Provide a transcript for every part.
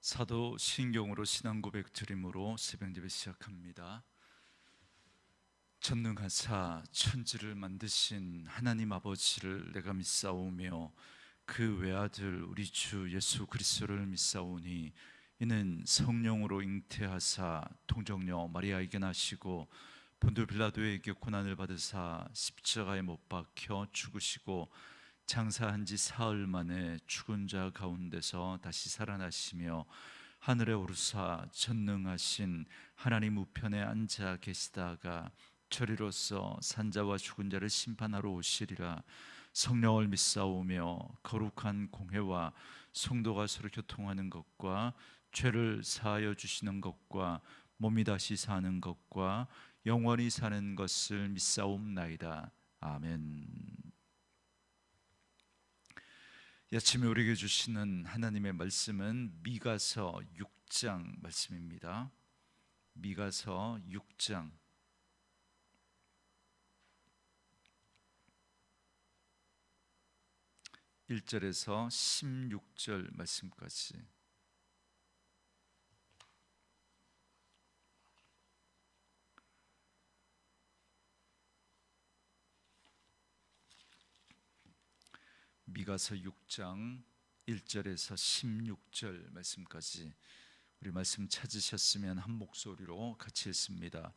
사도 신경으로 신앙 고백 드림으로 새벽예배 시작합니다. 전능하사 천지를 만드신 하나님 아버지를 내가 믿사오며 그 외아들 우리 주 예수 그리스도를 믿사오니 이는 성령으로 잉태하사 동정녀 마리아에게 나시고 본도 빌라도에게 고난을 받으사 십자가에 못 박혀 죽으시고 장사한 지 사흘 만에 죽은 자 가운데서 다시 살아나시며 하늘에 오르사 전능하신 하나님 우편에 앉아 계시다가 저리로서 산자와 죽은 자를 심판하러 오시리라. 성령을 믿사오며 거룩한 공회와 성도가 서로 교통하는 것과 죄를 사하여 주시는 것과 몸이 다시 사는 것과 영원히 사는 것을 믿사옵나이다. 아멘. 이 아침에 우리에게 주시는 하나님의 말씀은 미가서 6장 말씀입니다. 미가서 6장 1절에서 16절 말씀까지. 미가서 6장 1절에서 16절 말씀까지. 우리 말씀 찾으셨으면 한 목소리로 같이 읽습니다.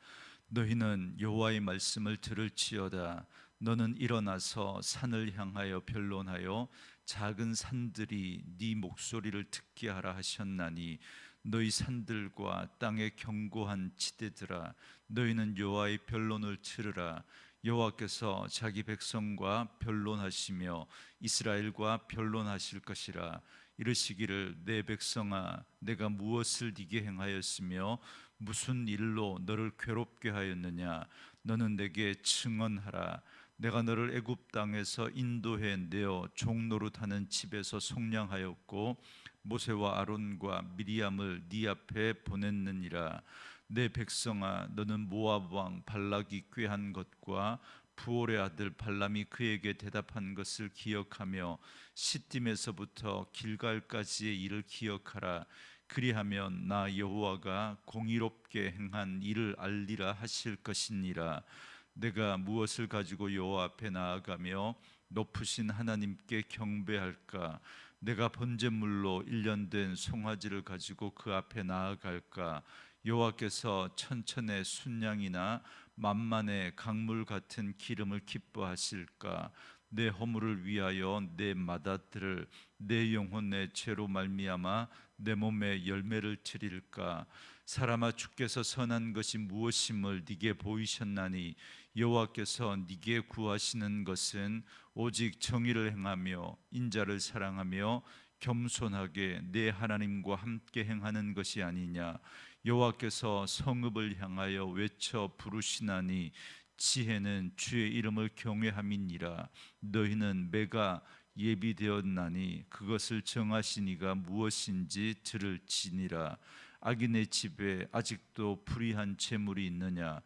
너희는 여호와의 말씀을 들을지어다. 너는 일어나서 산을 향하여 변론하여 작은 산들이 네 목소리를 듣게 하라 하셨나니 너희 산들과 땅의 견고한 지대들아, 너희는 여호와의 변론을 들으라. 여호와께서 자기 백성과 변론하시며 이스라엘과 변론하실 것이라. 이르시기를 내 백성아, 내가 무엇을 네게 행하였으며 무슨 일로 너를 괴롭게 하였느냐. 너는 내게 증언하라. 내가 너를 애굽 땅에서 인도해 내어 종노릇하는 집에서 속량하였고 모세와 아론과 미리암을 네 앞에 보냈느니라. 내 백성아, 너는 모압 왕 발락이 꾀한 것과 부올의 아들 발람이 그에게 대답한 것을 기억하며 시딤에서부터 길갈까지의 일을 기억하라. 그리하면 나 여호와가 공의롭게 행한 일을 알리라 하실 것이니라. 내가 무엇을 가지고 여호와 앞에 나아가며 높으신 하나님께 경배할까? 내가 번제물로 일련된 송아지를 가지고 그 앞에 나아갈까? 여호와께서 천천의 순양이나 만만의 강물 같은 기름을 기뻐하실까? 내 허물을 위하여 내 맏아들을 내 영혼의 죄로 말미암아 내 몸에 열매를 드릴까? 사람아, 주께서 선한 것이 무엇임을 네게 보이셨나니 여호와께서 네게 구하시는 것은 오직 정의를 행하며 인자를 사랑하며 겸손하게 내 하나님과 함께 행하는 것이 아니냐. 여호와께서 성읍을 향하여 외쳐 부르시나니 지혜는 주의 이름을 경외함이니라. 너희는 매가 예비되었나니 그것을 정하시니가 무엇인지 들을지니라. 악인의 집에 아직도 불의한 재물이 있느냐?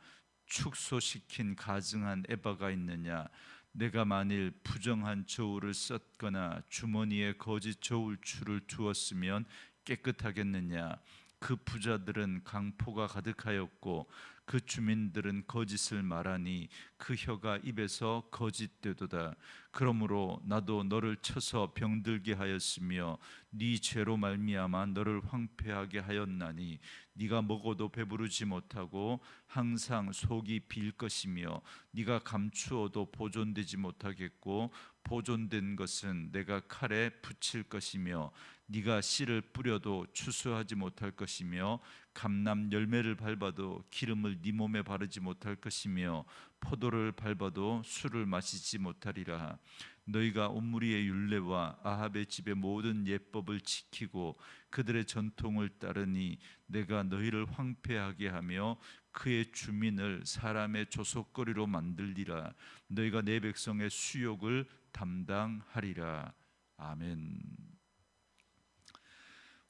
축소시킨 가증한 에바가 있느냐? 내가 만일 부정한 저울을 썼거나 주머니에 거짓 저울추를 두었으면 깨끗하겠느냐? 그 부자들은 강포가 가득하였고 그 주민들은 거짓을 말하니 그 혀가 입에서 거짓되도다. 그러므로 나도 너를 쳐서 병들게 하였으며 네 죄로 말미암아 너를 황폐하게 하였나니 네가 먹어도 배부르지 못하고 항상 속이 빌 것이며 네가 감추어도 보존되지 못하겠고 보존된 것은 내가 칼에 붙일 것이며 네가 씨를 뿌려도 추수하지 못할 것이며 감람 열매를 밟아도 기름을 네 몸에 바르지 못할 것이며 포도를 밟아도 술을 마시지 못하리라. 너희가 옴므리의 율례와 아합의 집의 모든 예법을 지키고 그들의 전통을 따르니 내가 너희를 황폐하게 하며 그의 주민을 사람의 조속거리로 만들리라. 너희가 내 백성의 수욕을 담당하리라. 아멘.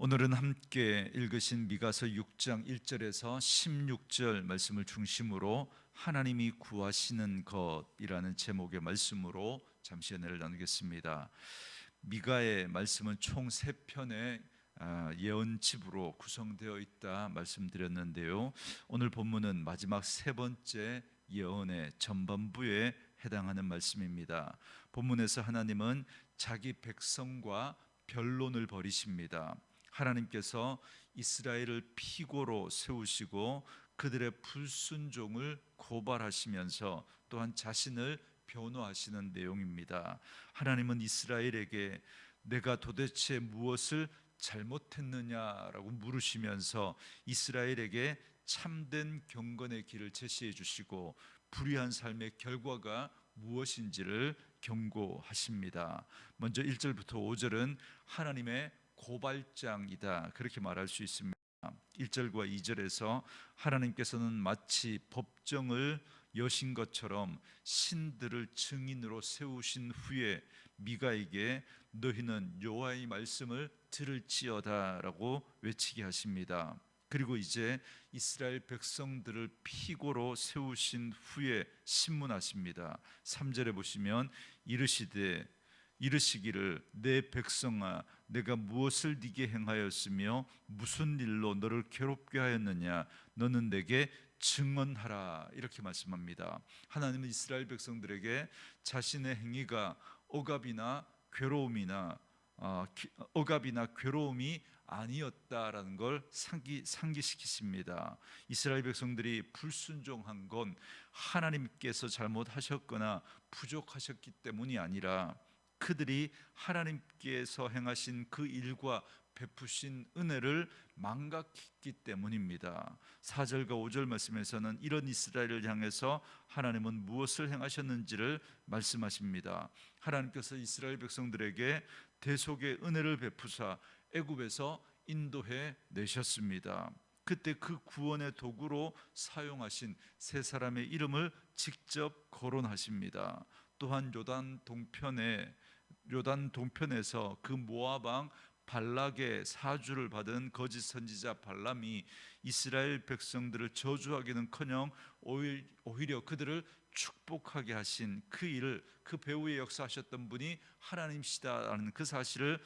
오늘은 함께 읽으신 미가서 6장 1절에서 16절 말씀을 중심으로 하나님이 구하시는 것이라는 제목의 말씀으로 잠시 은혜를 나누겠습니다. 미가의 말씀은 총 3편의 예언집으로 구성되어 있다 말씀드렸는데요. 오늘 본문은 마지막 세 번째 예언의 전반부에 해당하는 말씀입니다. 본문에서 하나님은 자기 백성과 변론을 벌이십니다. 하나님께서 이스라엘을 피고로 세우시고 그들의 불순종을 고발하시면서 또한 자신을 변호하시는 내용입니다. 하나님은 이스라엘에게 내가 도대체 무엇을 잘못했느냐라고 물으시면서 이스라엘에게 참된 경건의 길을 제시해 주시고 불의한 삶의 결과가 무엇인지를 경고하십니다. 먼저 1절부터 5절은 하나님의 고발장이다, 그렇게 말할 수 있습니다. 1절과 2절에서 하나님께서는 마치 법정을 여신 것처럼 신들을 증인으로 세우신 후에 미가에게 너희는 여호와의 말씀을 들을지어다라고 외치게 하십니다. 그리고 이제 이스라엘 백성들을 피고로 세우신 후에 신문하십니다. 3절에 보시면 이르시기를 내 백성아 내가 무엇을 네게 행하였으며 무슨 일로 너를 괴롭게 하였느냐 너는 내게 증언하라, 이렇게 말씀합니다. 하나님은 이스라엘 백성들에게 자신의 행위가 억압이나 괴로움이 아니었다라는 걸 상기시키십니다. 이스라엘 백성들이 불순종한 건 하나님께서 잘못하셨거나 부족하셨기 때문이 아니라 그들이 하나님께서 행하신 그 일과 베푸신 은혜를 망각했기 때문입니다. 4절과 5절 말씀에서는 이런 이스라엘을 향해서 하나님은 무엇을 행하셨는지를 말씀하십니다. 하나님께서 이스라엘 백성들에게 대속의 은혜를 베푸사 애굽에서 인도해 내셨습니다. 그때 그 구원의 도구로 사용하신 세 사람의 이름을 직접 거론하십니다. 또한 요단 동편에서 그 모압 왕 발락의 사주를 받은 거짓 선지자 발람이 이스라엘 백성들을 저주하기는커녕 오히려 그들을 축복하게 하신 그 일을, 그 배후에 역사하셨던 분이 하나님이시다라는 그 사실을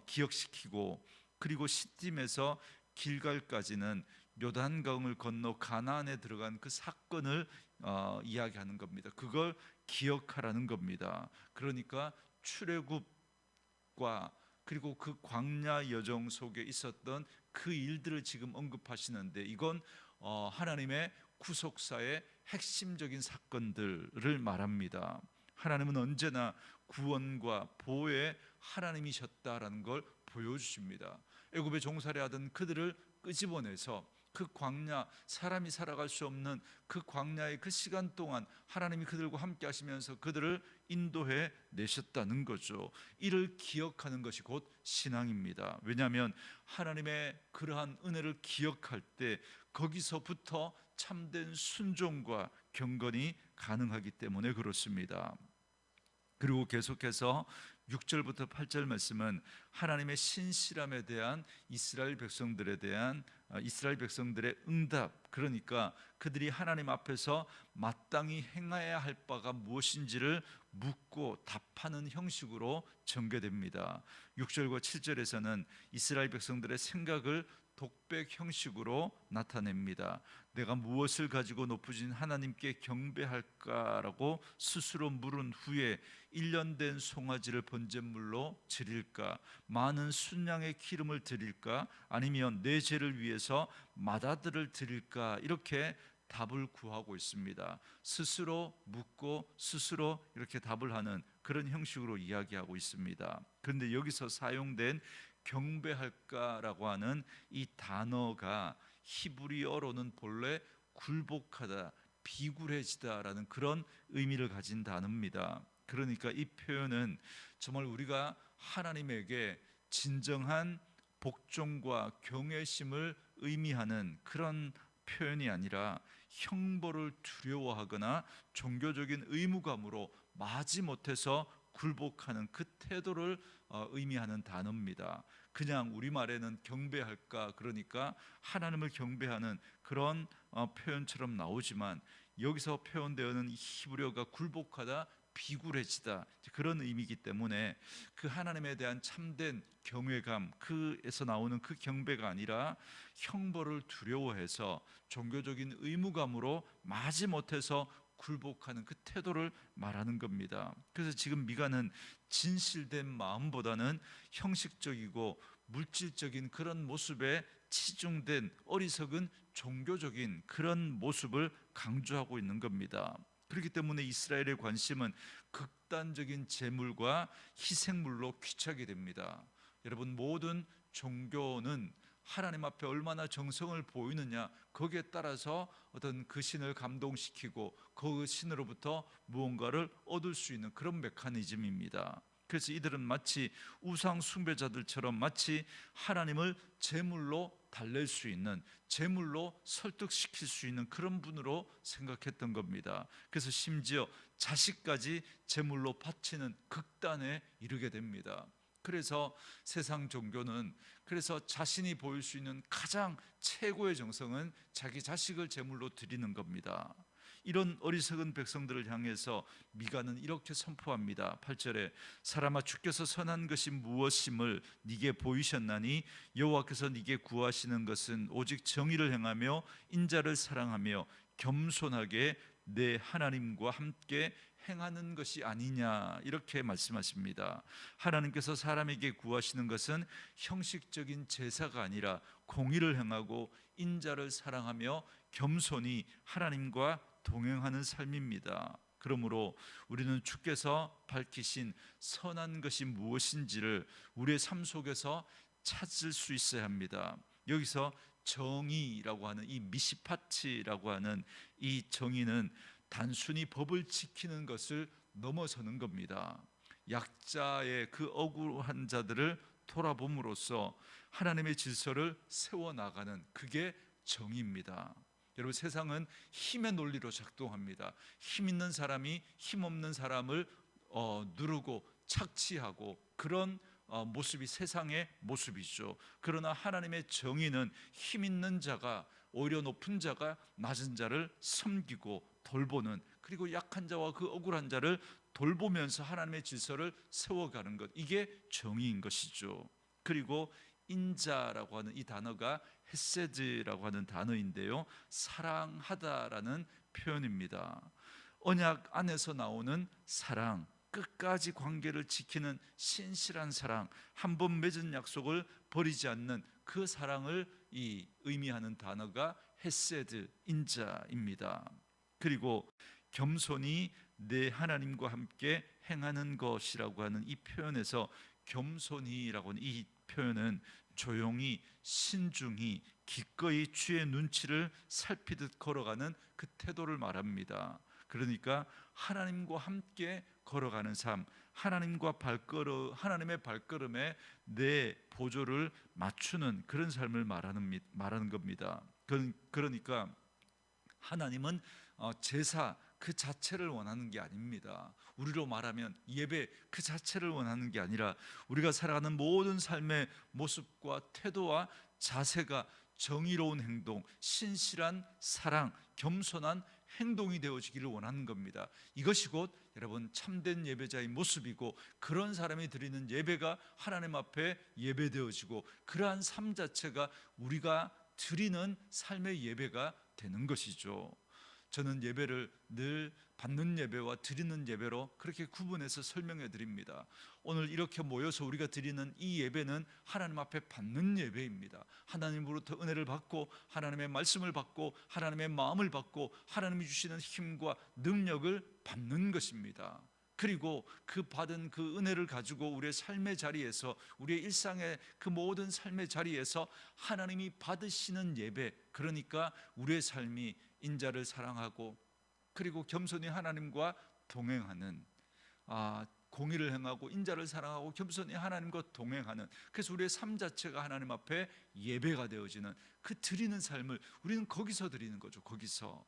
기억시키고, 그리고 시딤에서 길갈까지는 요단강을 건너 가나안에 들어간 그 사건을 이야기하는 겁니다. 그걸 기억하라는 겁니다. 그러니까 출애굽과 그리고 그 광야 여정 속에 있었던 그 일들을 지금 언급하시는데 이건 하나님의 구속사의 핵심적인 사건들을 말합니다. 하나님은 언제나 구원과 보호의 하나님이셨다라는 걸 보여주십니다. 애굽에 종살이 하던 그들을 끄집어내서 그 광야, 사람이 살아갈 수 없는 그 광야의 그 시간 동안 하나님이 그들과 함께 하시면서 그들을 인도해 내셨다는 거죠. 이를 기억하는 것이 곧 신앙입니다. 왜냐하면 하나님의 그러한 은혜를 기억할 때 거기서부터 참된 순종과 경건이 가능하기 때문에 그렇습니다. 그리고 계속해서 6절부터 8절 말씀은 하나님의 신실함에 대한 이스라엘 백성들의 응답, 그러니까 그들이 하나님 앞에서 마땅히 행해야 할 바가 무엇인지를 묻고 답하는 형식으로 전개됩니다. 6절과 7절에서는 이스라엘 백성들의 생각을 독백 형식으로 나타냅니다. 내가 무엇을 가지고 높으신 하나님께 경배할까라고 스스로 물은 후에 1년 된 송아지를 번제물로 드릴까, 많은 순양의 기름을 드릴까, 아니면 내 죄를 위해서 맏아들을 드릴까, 이렇게 답을 구하고 있습니다. 스스로 묻고 스스로 이렇게 답을 하는 그런 형식으로 이야기하고 있습니다. 그런데 여기서 사용된 경배할까라고 하는 이 단어가 히브리어로는 본래 굴복하다, 비굴해지다라는 그런 의미를 가진 단어입니다. 그러니까 이 표현은 정말 우리가 하나님에게 진정한 복종과 경외심을 의미하는 그런 표현이 아니라 형벌을 두려워하거나 종교적인 의무감으로 마지못해서 굴복하는 그 태도를 의미하는 단어입니다. 그냥 우리말에는 경배할까, 그러니까 하나님을 경배하는 그런 표현처럼 나오지만 여기서 표현되어있는 히브리어가 굴복하다, 비굴해지다, 그런 의미이기 때문에 그 하나님에 대한 참된 경외감, 그에서 나오는 그 경배가 아니라 형벌을 두려워해서 종교적인 의무감으로 마지못해서 굴복하는 그 태도를 말하는 겁니다. 그래서 지금 미가는 진실된 마음보다는 형식적이고 물질적인 그런 모습에 치중된 어리석은 종교적인 그런 모습을 강조하고 있는 겁니다. 그렇기 때문에 이스라엘의 관심은 극단적인 제물과 희생물로 귀착이 됩니다. 여러분, 모든 종교는 하나님 앞에 얼마나 정성을 보이느냐, 거기에 따라서 어떤 그 신을 감동시키고 그 신으로부터 무언가를 얻을 수 있는 그런 메커니즘입니다. 그래서 이들은 마치 우상 숭배자들처럼 마치 하나님을 제물로 달랠 수 있는, 제물로 설득시킬 수 있는 그런 분으로 생각했던 겁니다. 그래서 심지어 자식까지 제물로 바치는 극단에 이르게 됩니다. 그래서 세상 종교는, 그래서 자신이 보일 수 있는 가장 최고의 정성은 자기 자식을 제물로 드리는 겁니다. 이런 어리석은 백성들을 향해서 미가는 이렇게 선포합니다. 8절에 사람아, 주께서 선한 것이 무엇임을 네게 보이셨나니 여호와께서 네게 구하시는 것은 오직 정의를 행하며 인자를 사랑하며 겸손하게 내 하나님과 함께 행하는 것이 아니냐, 이렇게 말씀하십니다. 하나님께서 사람에게 구하시는 것은 형식적인 제사가 아니라 공의를 행하고 인자를 사랑하며 겸손히 하나님과 동행하는 삶입니다. 그러므로 우리는 주께서 밝히신 선한 것이 무엇인지를 우리의 삶 속에서 찾을 수 있어야 합니다. 여기서 정의라고 하는 이 미시파치라고 하는 이 정의는 단순히 법을 지키는 것을 넘어서는 겁니다. 약자의 그 억울한 자들을 돌아봄으로써 하나님의 질서를 세워나가는, 그게 정의입니다. 여러분, 세상은 힘의 논리로 작동합니다. 힘 있는 사람이 힘 없는 사람을 누르고 착취하고, 그런 모습이 세상의 모습이죠. 그러나 하나님의 정의는 힘 있는 자가, 오히려 높은 자가 낮은 자를 섬기고 돌보는, 그리고 약한 자와 그 억울한 자를 돌보면서 하나님의 질서를 세워가는 것, 이게 정의인 것이죠. 그리고 인자라고 하는 이 단어가 헤세드라고 하는 단어인데요, 사랑하다라는 표현입니다. 언약 안에서 나오는 사랑, 끝까지 관계를 지키는 신실한 사랑, 한 번 맺은 약속을 버리지 않는 그 사랑을 의미하는 단어가 헤세드, 인자입니다. 그리고 겸손히 내 하나님과 함께 행하는 것이라고 하는 이 표현에서 겸손히라고 하는 이 표현은 조용히, 신중히, 기꺼이 주의 눈치를 살피듯 걸어가는 그 태도를 말합니다. 그러니까 하나님과 함께 걸어가는 삶, 하나님의 발걸음에 내 보조를 맞추는 그런 삶을 말하는 겁니다. 그러니까 하나님은 제사 그 자체를 원하는 게 아닙니다. 우리로 말하면 예배 그 자체를 원하는 게 아니라 우리가 살아가는 모든 삶의 모습과 태도와 자세가 정의로운 행동, 신실한 사랑, 겸손한 행동이 되어지기를 원하는 겁니다. 이것이 곧 여러분 참된 예배자의 모습이고, 그런 사람이 드리는 예배가 하나님 앞에 예배되어지고, 그러한 삶 자체가 우리가 드리는 삶의 예배가 되는 것이죠. 저는 예배를 늘 받는 예배와 드리는 예배로 그렇게 구분해서 설명해 드립니다. 오늘 이렇게 모여서 우리가 드리는 이 예배는 하나님 앞에 받는 예배입니다. 하나님으로부터 은혜를 받고, 하나님의 말씀을 받고, 하나님의 마음을 받고, 하나님이 주시는 힘과 능력을 받는 것입니다. 그리고 그 받은 그 은혜를 가지고 우리의 삶의 자리에서, 우리의 일상의 그 모든 삶의 자리에서 하나님이 받으시는 예배, 그러니까 우리의 삶이 인자를 사랑하고, 그리고 겸손히 하나님과 동행하는, 공의를 행하고 인자를 사랑하고 겸손히 하나님과 동행하는, 그래서 우리의 삶 자체가 하나님 앞에 예배가 되어지는 그 드리는 삶을 우리는 거기서 드리는 거죠. 거기서.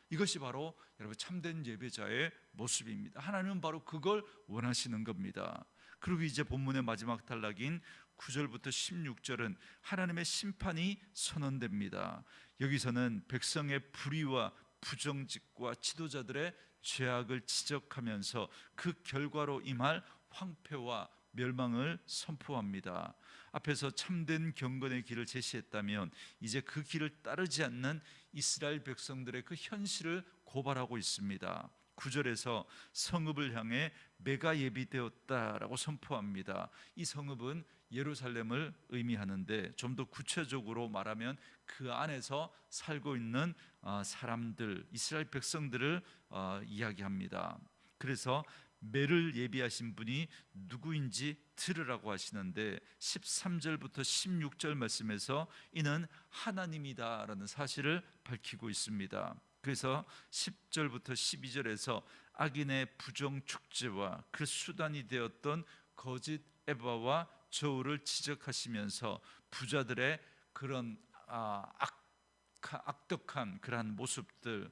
이것이 바로 여러분 참된 예배자의 모습입니다. 하나님은 바로 그걸 원하시는 겁니다. 그리고 이제 본문의 마지막 단락인 9절부터 16절은 하나님의 심판이 선언됩니다. 여기서는 백성의 불의와 부정직과 지도자들의 죄악을 지적하면서 그 결과로 임할 황폐와 멸망을 선포합니다. 앞에서 참된 경건의 길을 제시했다면 이제 그 길을 따르지 않는 이스라엘 백성들의 그 현실을 고발하고 있습니다. 9절에서 성읍을 향해 매가 예비되었다라고 선포합니다. 이 성읍은 예루살렘을 의미하는데 좀 더 구체적으로 말하면 그 안에서 살고 있는 사람들, 이스라엘 백성들을 이야기합니다. 그래서 매를 예비하신 분이 누구인지 들으라고 하시는데 13절부터 16절 말씀에서 이는 하나님이다라는 사실을 밝히고 있습니다. 그래서 10절부터 12절에서 악인의 부정 축제와 그 수단이 되었던 거짓 에바와 저울을 지적하시면서 부자들의 그런 악독한 그러한 모습들,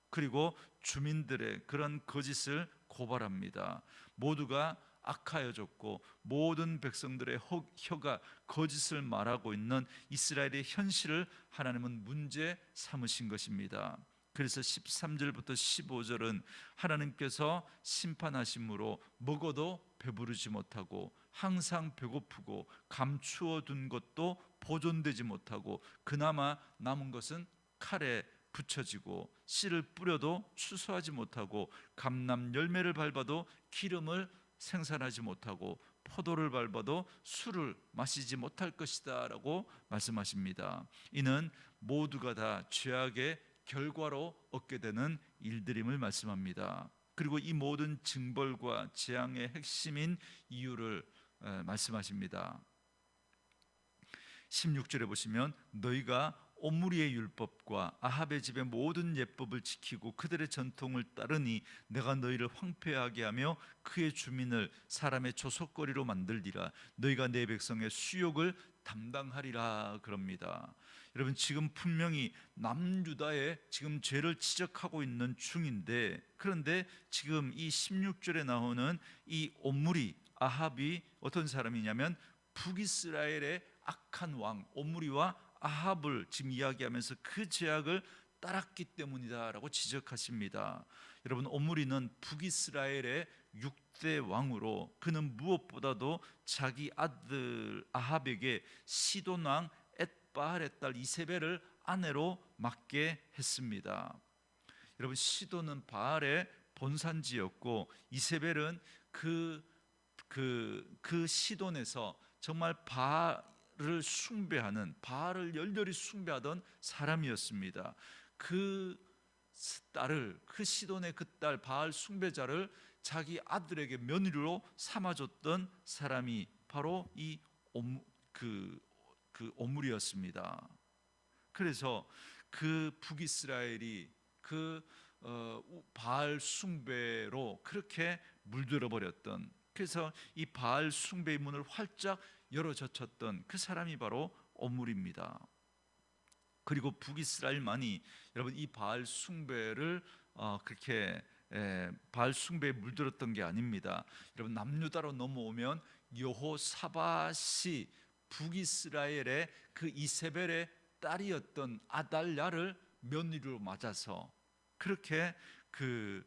그리고 주민들의 그런 거짓을 고발합니다. 모두가 악하여졌고 모든 백성들의 혀가 거짓을 말하고 있는 이스라엘의 현실을 하나님은 문제 삼으신 것입니다. 그래서 13절부터 15절은 하나님께서 심판하심으로 먹어도 배부르지 못하고 항상 배고프고 감추어 둔 것도 보존되지 못하고 그나마 남은 것은 칼에 붙여지고 씨를 뿌려도 추수하지 못하고 감람 열매를 밟아도 기름을 생산하지 못하고 포도를 밟아도 술을 마시지 못할 것이다 라고 말씀하십니다. 이는 모두가 다 죄악의 결과로 얻게 되는 일들임을 말씀합니다. 그리고 이 모든 징벌과 재앙의 핵심인 이유를 말씀하십니다. 16절에 보시면 너희가 옴무리의 율법과 아합의 집의 모든 예법을 지키고 그들의 전통을 따르니 내가 너희를 황폐하게 하며 그의 주민을 사람의 조속거리로 만들리라. 너희가 내 백성의 수욕을 담당하리라 그럽니다. 여러분 지금 분명히 남유다의 지금 죄를 지적하고 있는 중인데 그런데 지금 이 16절에 나오는 이 옴무리 아합이 어떤 사람이냐면 북이스라엘의 악한 왕 옴무리와 아합을 지금 이야기하면서 그 죄악을 따랐기 때문이다라고 지적하십니다. 여러분 옴무리는 북이스라엘의 6대 왕으로 그는 무엇보다도 자기 아들 아합에게 시돈 왕 엣바알의 딸 이세벨을 아내로 맡게 했습니다. 여러분 시돈은 바알의 본산지였고 이세벨은 그 시돈에서 정말 바알을 숭배하는 바알을 열렬히 숭배하던 사람이었습니다. 그 딸을 그 시돈의 그 딸 바알 숭배자를 자기 아들에게 며느리로 삼아줬던 사람이 바로 이 옴물이었습니다. 그래서 그 북이스라엘이 그 바알 숭배로 그렇게 물들어 버렸던 그래서 이 바알 숭배의 문을 활짝 열어젖혔던 그 사람이 바로 옴물입니다. 그리고 북이스라엘만이 여러분 이 바알 숭배를 그렇게 바알 숭배에 물들었던 게 아닙니다. 여러분 남유다로 넘어오면 여호사밧이 북이스라엘의 그 이세벨의 딸이었던 아달랴를 며느리로 맞아서 그렇게 그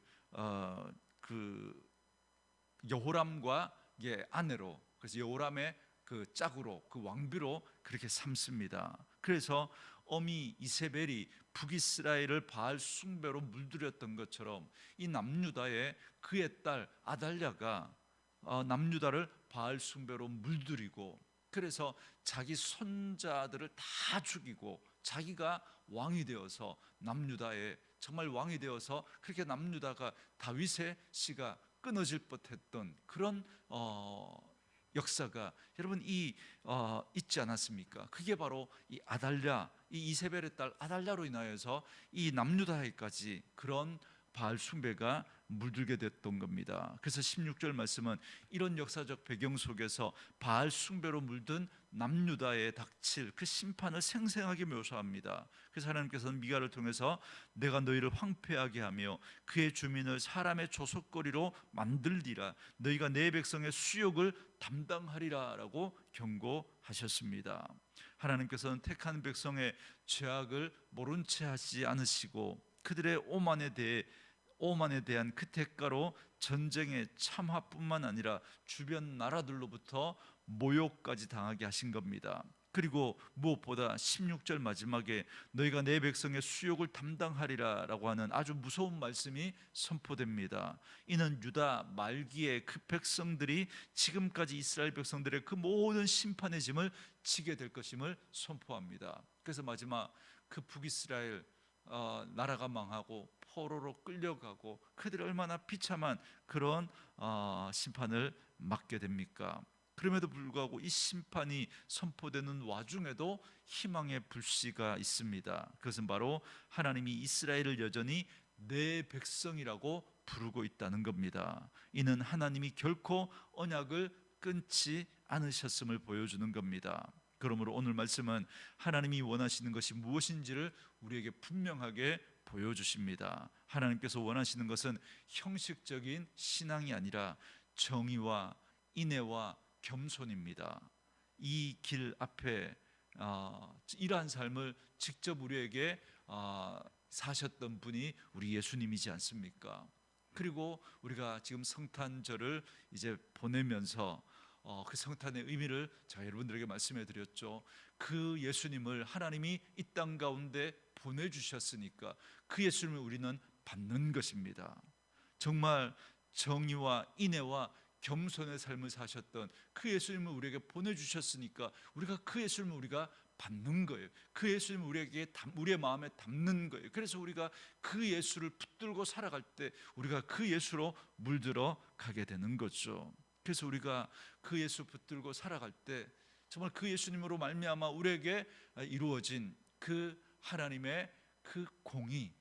여호람과 아내로 그래서 여호람의 그 짝으로 그 왕비로 그렇게 삼습니다. 그래서 어미 이세벨이 북이스라엘을 바알 숭배로 물들였던 것처럼 이 남유다의 그의 딸 아달랴가 남유다를 바알 숭배로 물들이고 그래서 자기 손자들을 다 죽이고 자기가 왕이 되어서 남유다에 정말 왕이 되어서 그렇게 남유다가 다윗의 씨가 끊어질 뻔했던 그런 역사가 여러분 있지 않았습니까? 그게 바로 이 아달랴, 이 이세벨의 딸 아달랴로 인하여서 이 남유다에까지 그런 바알 숭배가 물들게 됐던 겁니다. 그래서 16절 말씀은 이런 역사적 배경 속에서 바알 숭배로 물든 남유다에 닥칠 그 심판을 생생하게 묘사합니다. 그래서 하나님께서는 미가를 통해서 내가 너희를 황폐하게 하며 그의 주민을 사람의 조속거리로 만들리라. 너희가 내 백성의 수욕을 담당하리라 라고 경고하셨습니다. 하나님께서는 택한 백성의 죄악을 모른 채 하시지 않으시고 그들의 오만에 대해 오만에 대한 그 대가로 전쟁의 참화뿐만 아니라 주변 나라들로부터 모욕까지 당하게 하신 겁니다. 그리고 무엇보다 16절 마지막에 너희가 내 백성의 수욕을 담당하리라 라고 하는 아주 무서운 말씀이 선포됩니다. 이는 유다 말기에 그 백성들이 지금까지 이스라엘 백성들의 그 모든 심판의 짐을 지게 될 것임을 선포합니다. 그래서 마지막 그 북이스라엘 나라가 망하고 포로로 끌려가고 그들이 얼마나 비참한 그런 심판을 맞게 됩니까? 그럼에도 불구하고 이 심판이 선포되는 와중에도 희망의 불씨가 있습니다. 그것은 바로 하나님이 이스라엘을 여전히 내 백성이라고 부르고 있다는 겁니다. 이는 하나님이 결코 언약을 끊지 않으셨음을 보여주는 겁니다. 그러므로 오늘 말씀은 하나님이 원하시는 것이 무엇인지를 우리에게 분명하게 보여주십니다. 하나님께서 원하시는 것은 형식적인 신앙이 아니라 정의와 인애와 겸손입니다. 이 길 앞에 이러한 삶을 직접 우리에게 사셨던 분이 우리 예수님이지 않습니까? 그리고 우리가 지금 성탄절을 이제 보내면서 그 성탄의 의미를 제가 여러분들에게 말씀해 드렸죠. 그 예수님을 하나님이 이 땅 가운데 보내주셨으니까 그 예수님을 우리는 받는 것입니다. 정말 정의와 인애와 겸손의 삶을 사셨던 그 예수님을 우리에게 보내주셨으니까 우리가 그 예수님을 우리가 받는 거예요. 그 예수님을 우리의 마음에 담는 거예요. 그래서 우리가 그 예수를 붙들고 살아갈 때 우리가 그 예수로 물들어 가게 되는 거죠. 그래서 우리가 그 예수 붙들고 살아갈 때 정말 그 예수님으로 말미암아 우리에게 이루어진 그 하나님의 그 공의,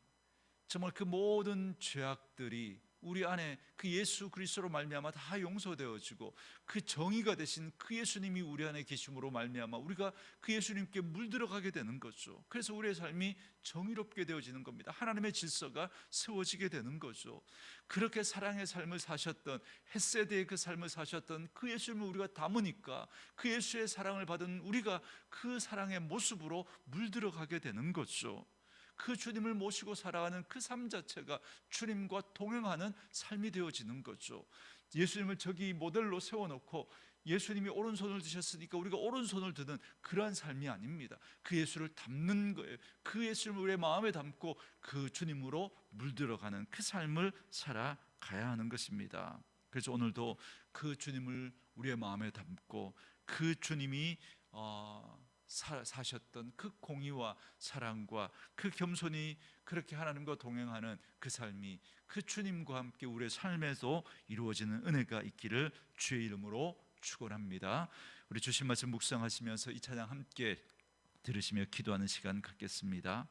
정말 그 모든 죄악들이 우리 안에 그 예수 그리스도로 말미암아 다 용서되어지고 그 정의가 되신 그 예수님이 우리 안에 계심으로 말미암아 우리가 그 예수님께 물들어가게 되는 거죠. 그래서 우리의 삶이 정의롭게 되어지는 겁니다. 하나님의 질서가 세워지게 되는 거죠. 그렇게 사랑의 삶을 사셨던, 헷세대의 그 삶을 사셨던 그 예수님을 우리가 담으니까 그 예수의 사랑을 받은 우리가 그 사랑의 모습으로 물들어가게 되는 거죠. 그 주님을 모시고 살아가는 그 삶 자체가 주님과 동행하는 삶이 되어지는 거죠. 예수님을 저기 모델로 세워놓고 예수님이 오른손을 드셨으니까 우리가 오른손을 드는 그러한 삶이 아닙니다. 그 예수를 담는 거예요. 그 예수를 우리의 마음에 담고 그 주님으로 물들어가는 그 삶을 살아가야 하는 것입니다. 그래서 오늘도 그 주님을 우리의 마음에 담고 그 주님이 사셨던 그 공의와 사랑과 그 겸손이 그렇게 하나님과 동행하는 그 삶이 그 주님과 함께 우리의 삶에서 이루어지는 은혜가 있기를 주의 이름으로 축원합니다. 우리 주신 말씀 묵상하시면서 이 찬양 함께 들으시며 기도하는 시간 갖겠습니다.